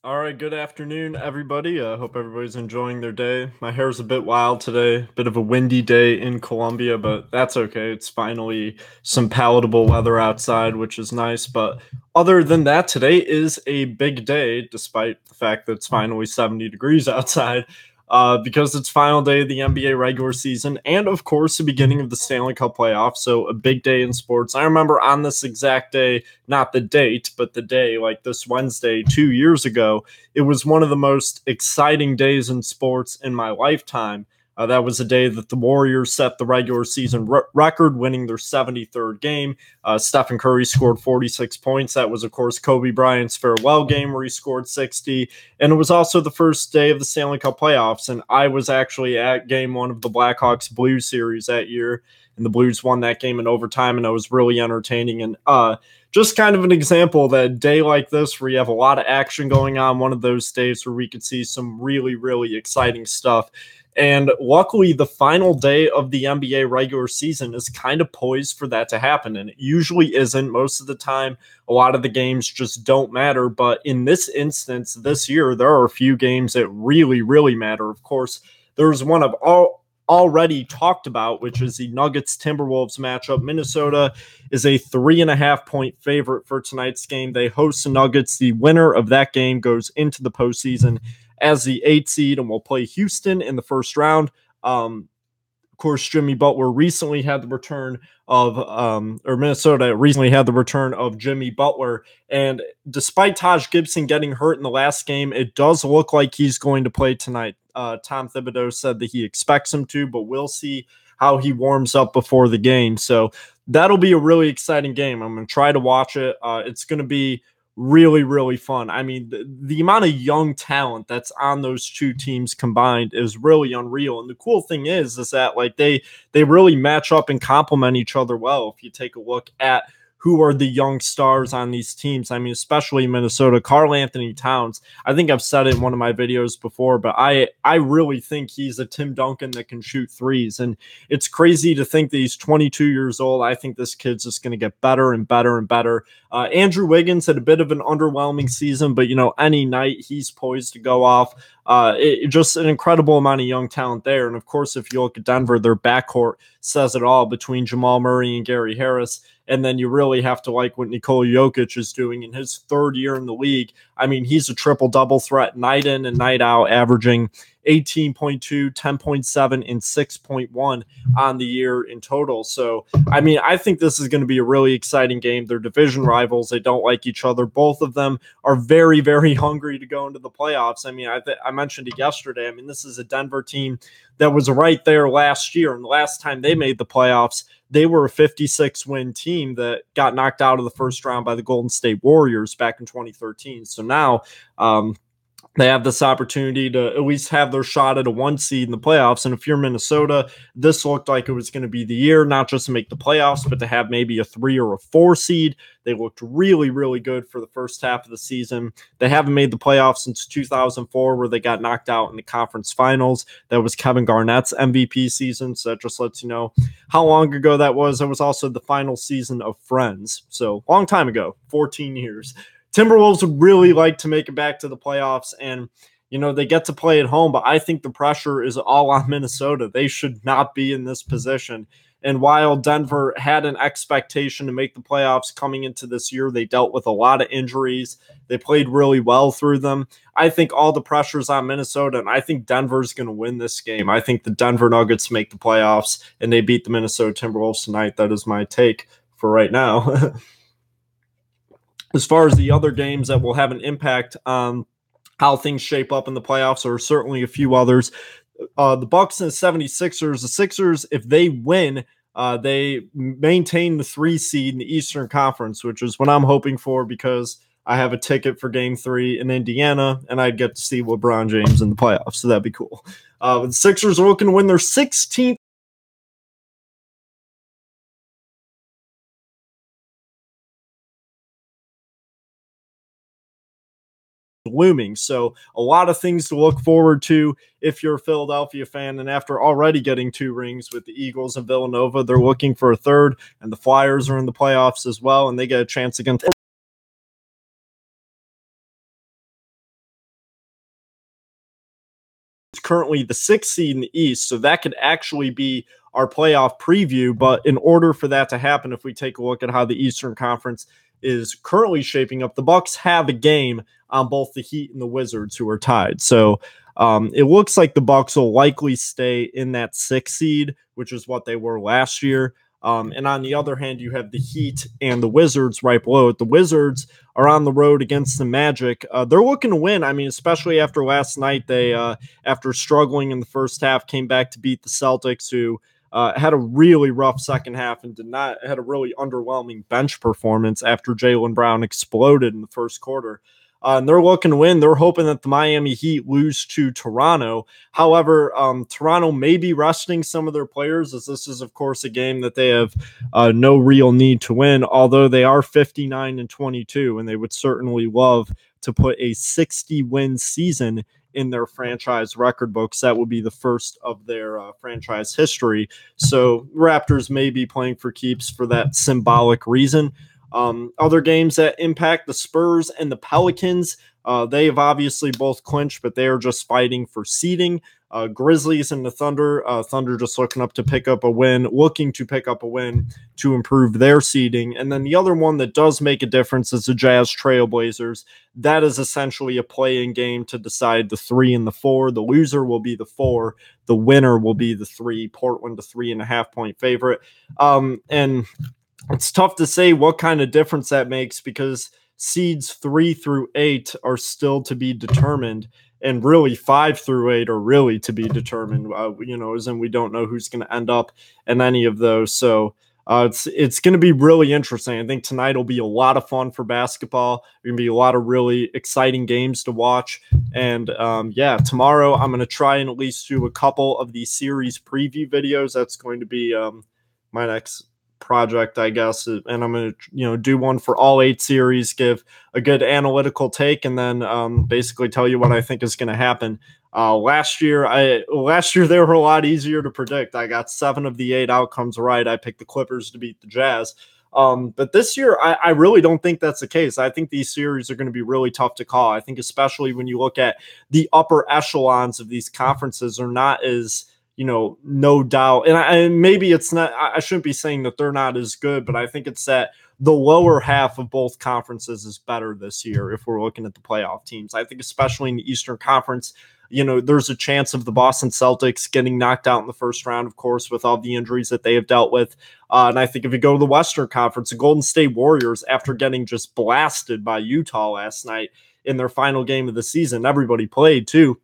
All right, good afternoon, everybody. I hope everybody's enjoying their day. My hair's a bit wild today, bit of a windy day in Colombia, but that's okay. It's finally some palatable weather outside, which is nice. But other than that, today is a big day, despite the fact that it's finally 70 degrees outside, because it's final day of the NBA regular season and, of course, the beginning of the Stanley Cup playoffs. So, a big day in sports. I remember on this exact day, not the date, but the day, like this Wednesday 2 years ago, it was one of the most exciting days in sports in my lifetime. That was the day that the Warriors set the regular season record, winning their 73rd game. Stephen Curry scored 46 points. That was, of course, Kobe Bryant's farewell game where he scored 60. And it was also the first day of the Stanley Cup playoffs. And I was actually at game one of the Blackhawks Blues series that year. And the Blues won that game in overtime, and it was really entertaining. And just kind of an example that a day like this where you have a lot of action going on, one of those days where we could see some really, really exciting stuff. And luckily, the final day of the NBA regular season is kind of poised for that to happen. And it usually isn't. Most of the time, a lot of the games just don't matter. But in this instance, this year, there are a few games that really, really matter. Of course, there's one of already talked about, which is the Nuggets Timberwolves matchup. Minnesota is a 3.5 point favorite for tonight's game. They host the Nuggets. The winner of that game goes into the postseason as the 8th seed and will play Houston in the first round. Of course, Jimmy Butler recently had the return of, or Minnesota recently had the return of Jimmy Butler. And despite Taj Gibson getting hurt in the last game, it does look like he's going to play tonight. Tom Thibodeau said that he expects him to, but we'll see how he warms up before the game. So that'll be a really exciting game. I'm going to try to watch it. It's going to be really, really fun. I mean, the amount of young talent that's on those two teams combined is really unreal. And the cool thing is that like they really match up and complement each other well. If you take a look at who are the young stars on these teams, I mean, especially Minnesota, Karl-Anthony Towns. I think I've said it in one of my videos before, but I really think he's a Tim Duncan that can shoot threes. And it's crazy to think that he's 22 years old. I think this kid's just going to get better and better and better. Andrew Wiggins had a bit of an underwhelming season, but any night he's poised to go off. Just an incredible amount of young talent there. And of course, if you look at Denver, their backcourt says it all between Jamal Murray and Gary Harris. And then you really have to like what Nikola Jokic is doing in his third year in the league. I mean, he's a triple-double threat night in and night out, averaging 18.2, 10.7, and 6.1 on the year in total. So, I mean, I think this is going to be a really exciting game. They're division rivals. They don't like each other. Both of them are very, very hungry to go into the playoffs. I mean, I mentioned it yesterday. I mean, this is a Denver team that was right there last year. And the last time they made the playoffs, they were a 56-win team that got knocked out of the first round by the Golden State Warriors back in 2013. So now they have this opportunity to at least have their shot at a 1 seed in the playoffs. And if you're Minnesota, this looked like it was going to be the year, not just to make the playoffs, but to have maybe a 3 or a 4 seed. They looked really, really good for the first half of the season. They haven't made the playoffs since 2004, where they got knocked out in the conference finals. That was Kevin Garnett's MVP season. So that just lets you know how long ago that was. It was also the final season of Friends. So long time ago, 14 years. Timberwolves would really like to make it back to the playoffs, and they get to play at home, but I think the pressure is all on Minnesota. They should not be in this position. And while Denver had an expectation to make the playoffs coming into this year, they dealt with a lot of injuries. They played really well through them. I think all the pressure is on Minnesota, and I think Denver's going to win this game. I think the Denver Nuggets make the playoffs, and they beat the Minnesota Timberwolves tonight. That is my take for right now. As far as the other games that will have an impact on how things shape up in the playoffs, there are certainly a few others. The Bucks and the 76ers. The Sixers, if they win, they maintain the 3 seed in the Eastern Conference, which is what I'm hoping for because I have a ticket for Game 3 in Indiana, and I'd get to see LeBron James in the playoffs, so that'd be cool. The Sixers are looking to win their 16th looming. So a lot of things to look forward to if you're a Philadelphia fan. And after already getting 2 rings with the Eagles and Villanova, they're looking for a third, and the Flyers are in the playoffs as well, and they get a chance against currently the 6th seed in the East, so that could actually be our playoff preview. But in order for that to happen, if we take a look at how the Eastern Conference is currently shaping up, the Bucks have a game on both the Heat and the Wizards, who are tied. So it looks like the Bucks will likely stay in that 6th seed, which is what they were last year. And on the other hand, you have the Heat and the Wizards right below it. The Wizards are on the road against the Magic. They're looking to win. I mean, especially after last night, they, after struggling in the first half, came back to beat the Celtics, who had a really rough second half and had a really underwhelming bench performance after Jaylen Brown exploded in the first quarter. And they're looking to win. They're hoping that the Miami Heat lose to Toronto. However, Toronto may be resting some of their players, as this is, of course, a game that they have no real need to win, although they are 59-22, and they would certainly love to put a 60-win season in their franchise record books. That would be the first of their franchise history. So Raptors may be playing for keeps for that symbolic reason. Other games that impact the Spurs and the Pelicans, they have obviously both clinched, but they are just fighting for seeding. Grizzlies and the Thunder, Thunder just looking to pick up a win to improve their seeding. And then the other one that does make a difference is the Jazz Trailblazers. That is essentially a play-in game to decide the 3 and the 4. The loser will be the 4. The winner will be the 3. Portland, a 3.5-point favorite. And it's tough to say what kind of difference that makes, because seeds 3 through 8 are still to be determined, and really 5 through 8 are really to be determined. As in we don't know who's going to end up in any of those. So it's going to be really interesting. I think tonight will be a lot of fun for basketball. There's going to be a lot of really exciting games to watch. And tomorrow I'm going to try and at least do a couple of these series preview videos. That's going to be my next project, I guess, and I'm going to do one for all 8 series, give a good analytical take, and then basically tell you what I think is going to happen. Last year they were a lot easier to predict. I got 7 of the 8 outcomes right. I picked the Clippers to beat the Jazz. But this year, I really don't think that's the case. I think these series are going to be really tough to call. I think especially when you look at the upper echelons of these conferences are not as, no doubt. And maybe it's not, I shouldn't be saying that they're not as good, but I think it's that the lower half of both conferences is better this year if we're looking at the playoff teams. I think especially in the Eastern Conference, there's a chance of the Boston Celtics getting knocked out in the first round, of course, with all the injuries that they have dealt with. And I think if you go to the Western Conference, the Golden State Warriors, after getting just blasted by Utah last night in their final game of the season, everybody played too.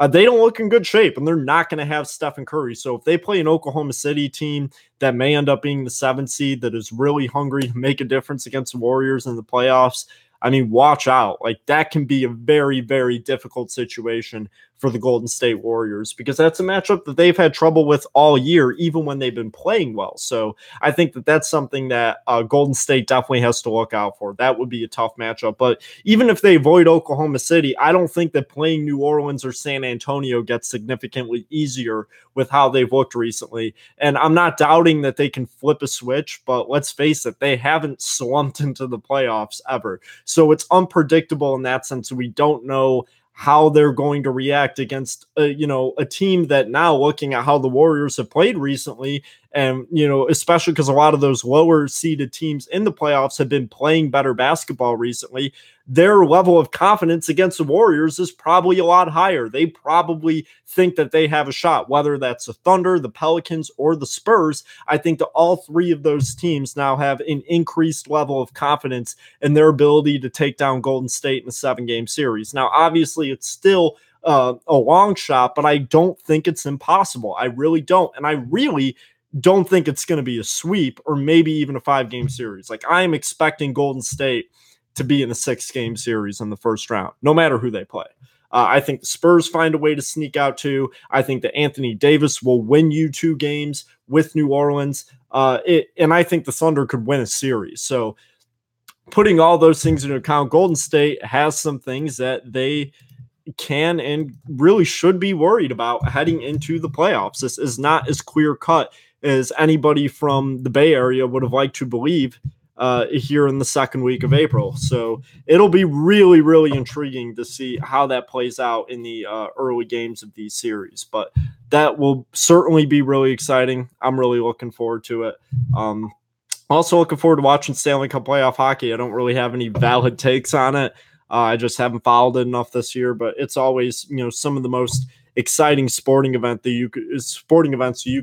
They don't look in good shape, and they're not going to have Stephen Curry. So if they play an Oklahoma City team that may end up being the 7th seed that is really hungry to make a difference against the Warriors in the playoffs, I mean, watch out. Like, that can be a very, very difficult situation for the Golden State Warriors, because that's a matchup that they've had trouble with all year, even when they've been playing well. So I think that that's something that Golden State definitely has to look out for. That would be a tough matchup. But even if they avoid Oklahoma City, I don't think that playing New Orleans or San Antonio gets significantly easier with how they've looked recently. And I'm not doubting that they can flip a switch, but let's face it, they haven't slumped into the playoffs ever. So it's unpredictable in that sense. We don't know how they're going to react against, a team that, now looking at how the Warriors have played recently, and, especially because a lot of those lower seeded teams in the playoffs have been playing better basketball recently, their level of confidence against the Warriors is probably a lot higher. They probably think that they have a shot, whether that's the Thunder, the Pelicans, or the Spurs. I think that all 3 of those teams now have an increased level of confidence in their ability to take down Golden State in a 7-game series. Now, obviously, it's still a long shot, but I don't think it's impossible. I really don't. And I really don't think it's going to be a sweep or maybe even a 5-game series. Like, I am expecting Golden State to be in a 6-game series in the first round, no matter who they play. I think the Spurs find a way to sneak out too. I think that Anthony Davis will win you 2 games with New Orleans. And I think the Thunder could win a series. So putting all those things into account, Golden State has some things that they can and really should be worried about heading into the playoffs. This is not as clear cut as anybody from the Bay Area would have liked to believe here in the second week of April. So it'll be really, really intriguing to see how that plays out in the early games of these series. But that will certainly be really exciting. I'm really looking forward to it. Also looking forward to watching Stanley Cup playoff hockey. I don't really have any valid takes on it. I just haven't followed it enough this year, but it's always, some of the most exciting sporting events you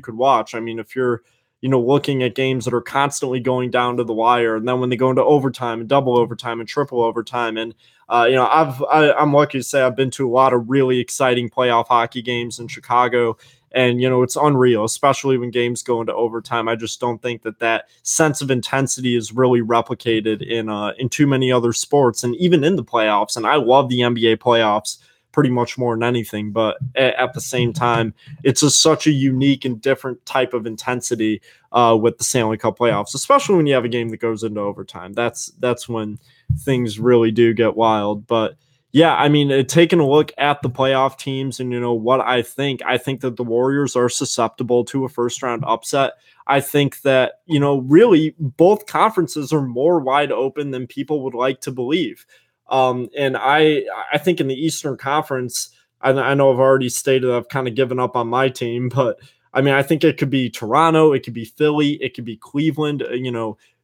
could watch. I mean, if you're, looking at games that are constantly going down to the wire, and then when they go into overtime and double overtime and triple overtime, and I'm lucky to say I've been to a lot of really exciting playoff hockey games in Chicago. And, it's unreal, especially when games go into overtime. I just don't think that sense of intensity is really replicated in too many other sports and even in the playoffs. And I love the NBA playoffs pretty much more than anything. But at the same time, it's such a unique and different type of intensity with the Stanley Cup playoffs, especially when you have a game that goes into overtime. That's when things really do get wild. But yeah, I mean, taking a look at the playoff teams and, what I think that the Warriors are susceptible to a first round upset. I think that, really both conferences are more wide open than people would like to believe. And I think in the Eastern Conference, I know I've already stated I've kind of given up on my team, but I mean, I think it could be Toronto, it could be Philly, it could be Cleveland,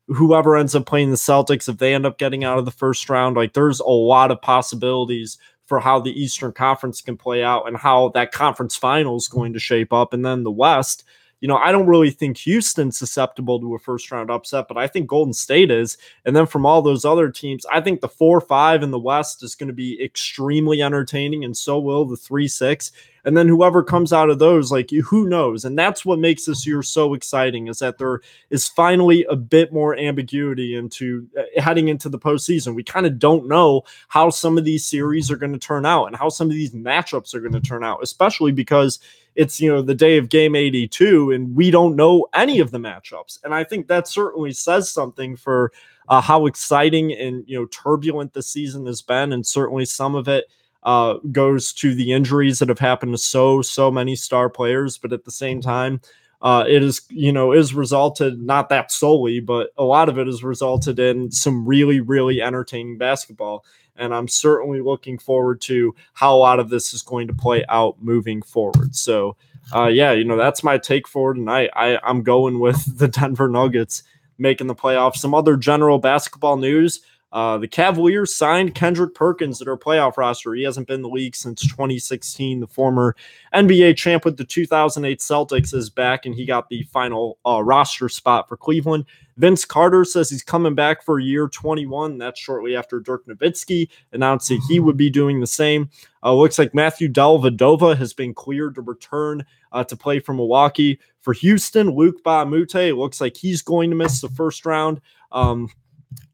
whoever ends up playing the Celtics, if they end up getting out of the first round, like there's a lot of possibilities for how the Eastern Conference can play out and how that conference final is going to shape up. And then the West, I don't really think Houston's susceptible to a first round upset, but I think Golden State is. And then from all those other teams, I think the 4-5 in the West is going to be extremely entertaining, and so will the 3-6. And then whoever comes out of those, like, who knows? And that's what makes this year so exciting, is that there is finally a bit more ambiguity into heading into the postseason. We kind of don't know how some of these series are going to turn out and how some of these matchups are going to turn out, especially because it's, the day of game 82 and we don't know any of the matchups. And I think that certainly says something for how exciting and, turbulent the season has been. And certainly some of it goes to the injuries that have happened to so many star players. But at the same time, it is resulted, not that solely, but a lot of it has resulted in some really, really entertaining basketball. And I'm certainly looking forward to how a lot of this is going to play out moving forward. So, that's my take for tonight. I'm going with the Denver Nuggets making the playoffs. Some other general basketball news. The Cavaliers signed Kendrick Perkins to their playoff roster. He hasn't been in the league since 2016. The former NBA champ with the 2008 Celtics is back, and he got the final roster spot for Cleveland. Vince Carter says he's coming back for year 21. That's shortly after Dirk Nowitzki announced that he would be doing the same. Looks like Matthew Dellavedova has been cleared to return to play for Milwaukee. For Houston, Luc Mbah a Moute looks like he's going to miss the first round.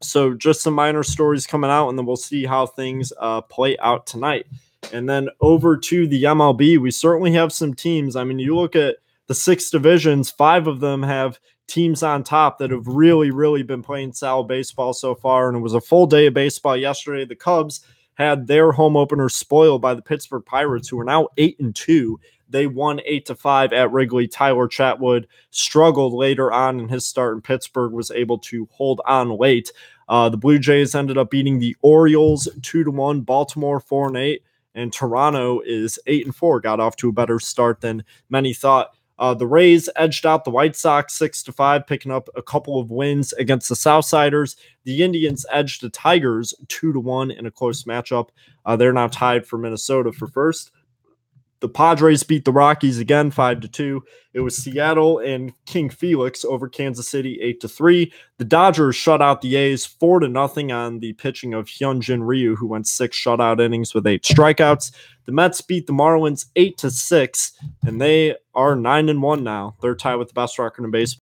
So just some minor stories coming out, and then we'll see how things play out tonight. And then over to the MLB, we certainly have some teams. I mean, you look at the 6 divisions, 5 of them have teams on top that have really, really been playing solid baseball so far. And it was a full day of baseball yesterday. The Cubs had their home opener spoiled by the Pittsburgh Pirates, who are now 8-2. They won 8-5 at Wrigley. Tyler Chatwood struggled later on in his start, and Pittsburgh was able to hold on late. The Blue Jays ended up beating the Orioles 2-1, Baltimore 4-8, and Toronto is 8-4. Got off to a better start than many thought. The Rays edged out the White Sox 6-5, picking up a couple of wins against the Southsiders. The Indians edged the Tigers 2-1 in a close matchup. They're now tied for Minnesota for first. The Padres beat the Rockies again 5-2. It was Seattle and King Felix over Kansas City 8-3. The Dodgers shut out the A's 4-0 on the pitching of Hyunjin Ryu, who went 6 shutout innings with 8 strikeouts. The Mets beat the Marlins 8-6, and they are 9-1 now. They're tied with the best record in baseball.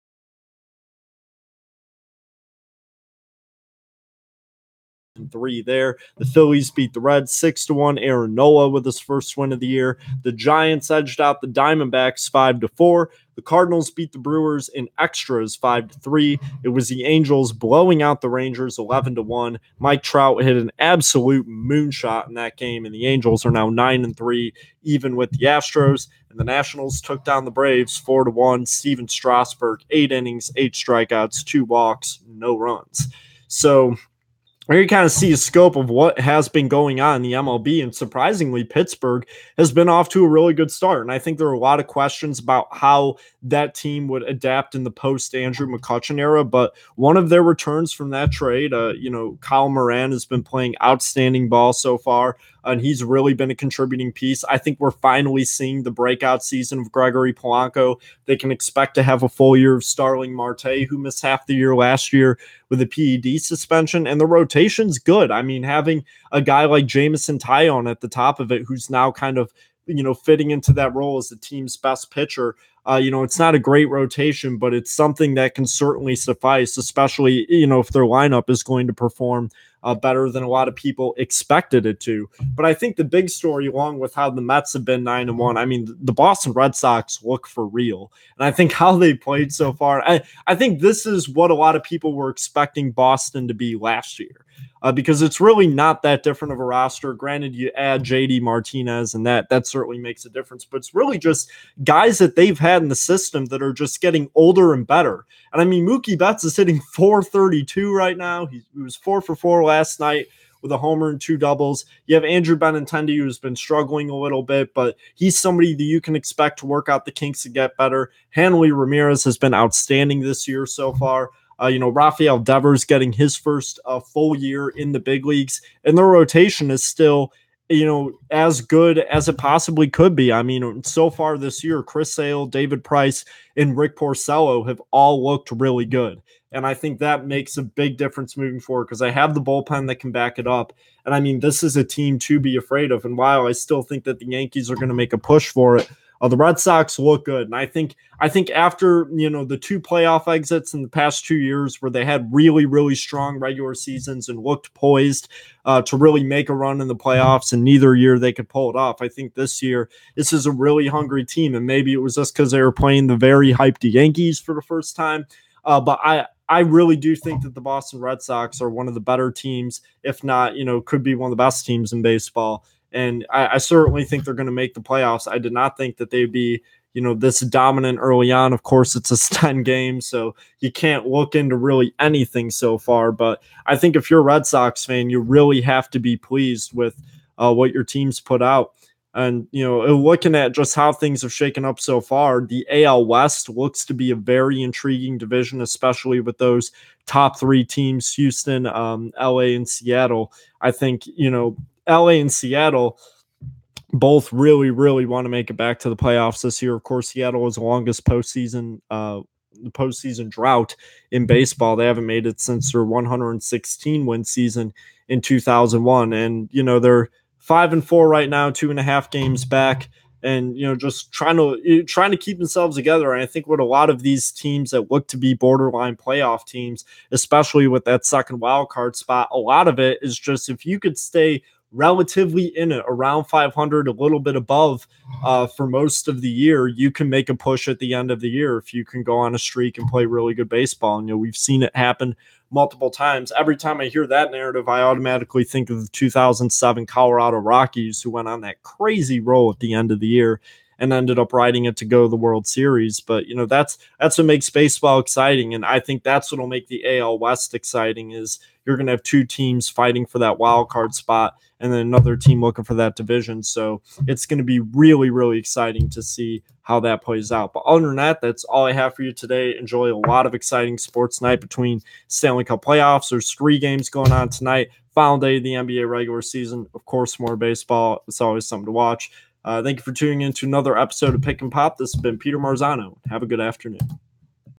5-3 there. The Phillies beat the Reds 6-1. Aaron Nola with his first win of the year. The Giants edged out the Diamondbacks 5-4. The Cardinals beat the Brewers in extras 5-3. It was the Angels blowing out the Rangers 11-1. Mike Trout hit an absolute moonshot in that game, and the Angels are now 9-3, even with the Astros. And the Nationals took down the Braves 4-1. Steven Strasburg, 8 innings, 8 strikeouts, 2 walks, no runs. So where you kind of see a scope of what has been going on in the MLB. And surprisingly, Pittsburgh has been off to a really good start. And I think there are a lot of questions about how that team would adapt in the post-Andrew McCutchen era. But one of their returns from that trade, Kyle Moran has been playing outstanding ball so far. And he's really been a contributing piece. I think we're finally seeing the breakout season of Gregory Polanco. They can expect to have a full year of Starling Marte, who missed half the year last year with a PED suspension, and the rotation's good. I mean, having a guy like Jameson Taillon at the top of it, who's now kind of, fitting into that role as the team's best pitcher. It's not a great rotation, but it's something that can certainly suffice, especially, if their lineup is going to perform better than a lot of people expected it to. But I think the big story, along with how the Mets have been 9-1, I mean, the Boston Red Sox look for real. And I think how they played so far, I think this is what a lot of people were expecting Boston to be last year. Because it's really not that different of a roster. Granted, you add JD Martinez, and that certainly makes a difference. But it's really just guys that they've had in the system that are just getting older and better. And I mean, Mookie Betts is hitting .432 right now. He was 4 for 4 last night with a homer and 2 doubles. You have Andrew Benintendi, who's been struggling a little bit, but he's somebody that you can expect to work out the kinks and get better. Hanley Ramirez has been outstanding this year so far. Rafael Devers getting his first full year in the big leagues, and their rotation is still, as good as it possibly could be. I mean, so far this year, Chris Sale, David Price, and Rick Porcello have all looked really good. And I think that makes a big difference moving forward because I have the bullpen that can back it up. And I mean, this is a team to be afraid of. And while I still think that the Yankees are going to make a push for it, the Red Sox look good. And I think after, the 2 playoff exits in the past 2 years where they had really, really strong regular seasons and looked poised to really make a run in the playoffs, and neither year they could pull it off. I think this year, this is a really hungry team. And maybe it was just because they were playing the very hyped Yankees for the first time. But I really do think that the Boston Red Sox are one of the better teams, if not, could be one of the best teams in baseball. And I certainly think they're going to make the playoffs. I did not think that they'd be, this dominant early on. Of course, it's a 10 game, so you can't look into really anything so far. But I think if you're a Red Sox fan, you really have to be pleased with what your team's put out. And, looking at just how things have shaken up so far, the AL West looks to be a very intriguing division, especially with those top 3 teams, Houston, LA, and Seattle. I think, LA and Seattle both really, really want to make it back to the playoffs this year. Of course, Seattle is the longest postseason drought in baseball. They haven't made it since their 116 win season in 2001. And, they're 5-4 right now, 2.5 games back. And, just trying to keep themselves together. And I think what a lot of these teams that look to be borderline playoff teams, especially with that second wild card spot, a lot of it is just if you could stay relatively in it, around 500, a little bit above for most of the year, you can make a push at the end of the year if you can go on a streak and play really good baseball. And we've seen it happen multiple times. Every time I hear that narrative, I automatically think of the 2007 Colorado Rockies, who went on that crazy roll at the end of the year and ended up riding it to go to the World Series. But, that's what makes baseball exciting. And I think that's what will make the AL West exciting is you're going to have 2 teams fighting for that wild card spot and then another team looking for that division. So it's going to be really, really exciting to see how that plays out. But other than that, that's all I have for you today. Enjoy a lot of exciting sports night between Stanley Cup playoffs. There's 3 games going on tonight. Final day of the NBA regular season. Of course, more baseball. It's always something to watch. Thank you for tuning in to another episode of Pick and Pop. This has been Peter Marzano. Have a good afternoon.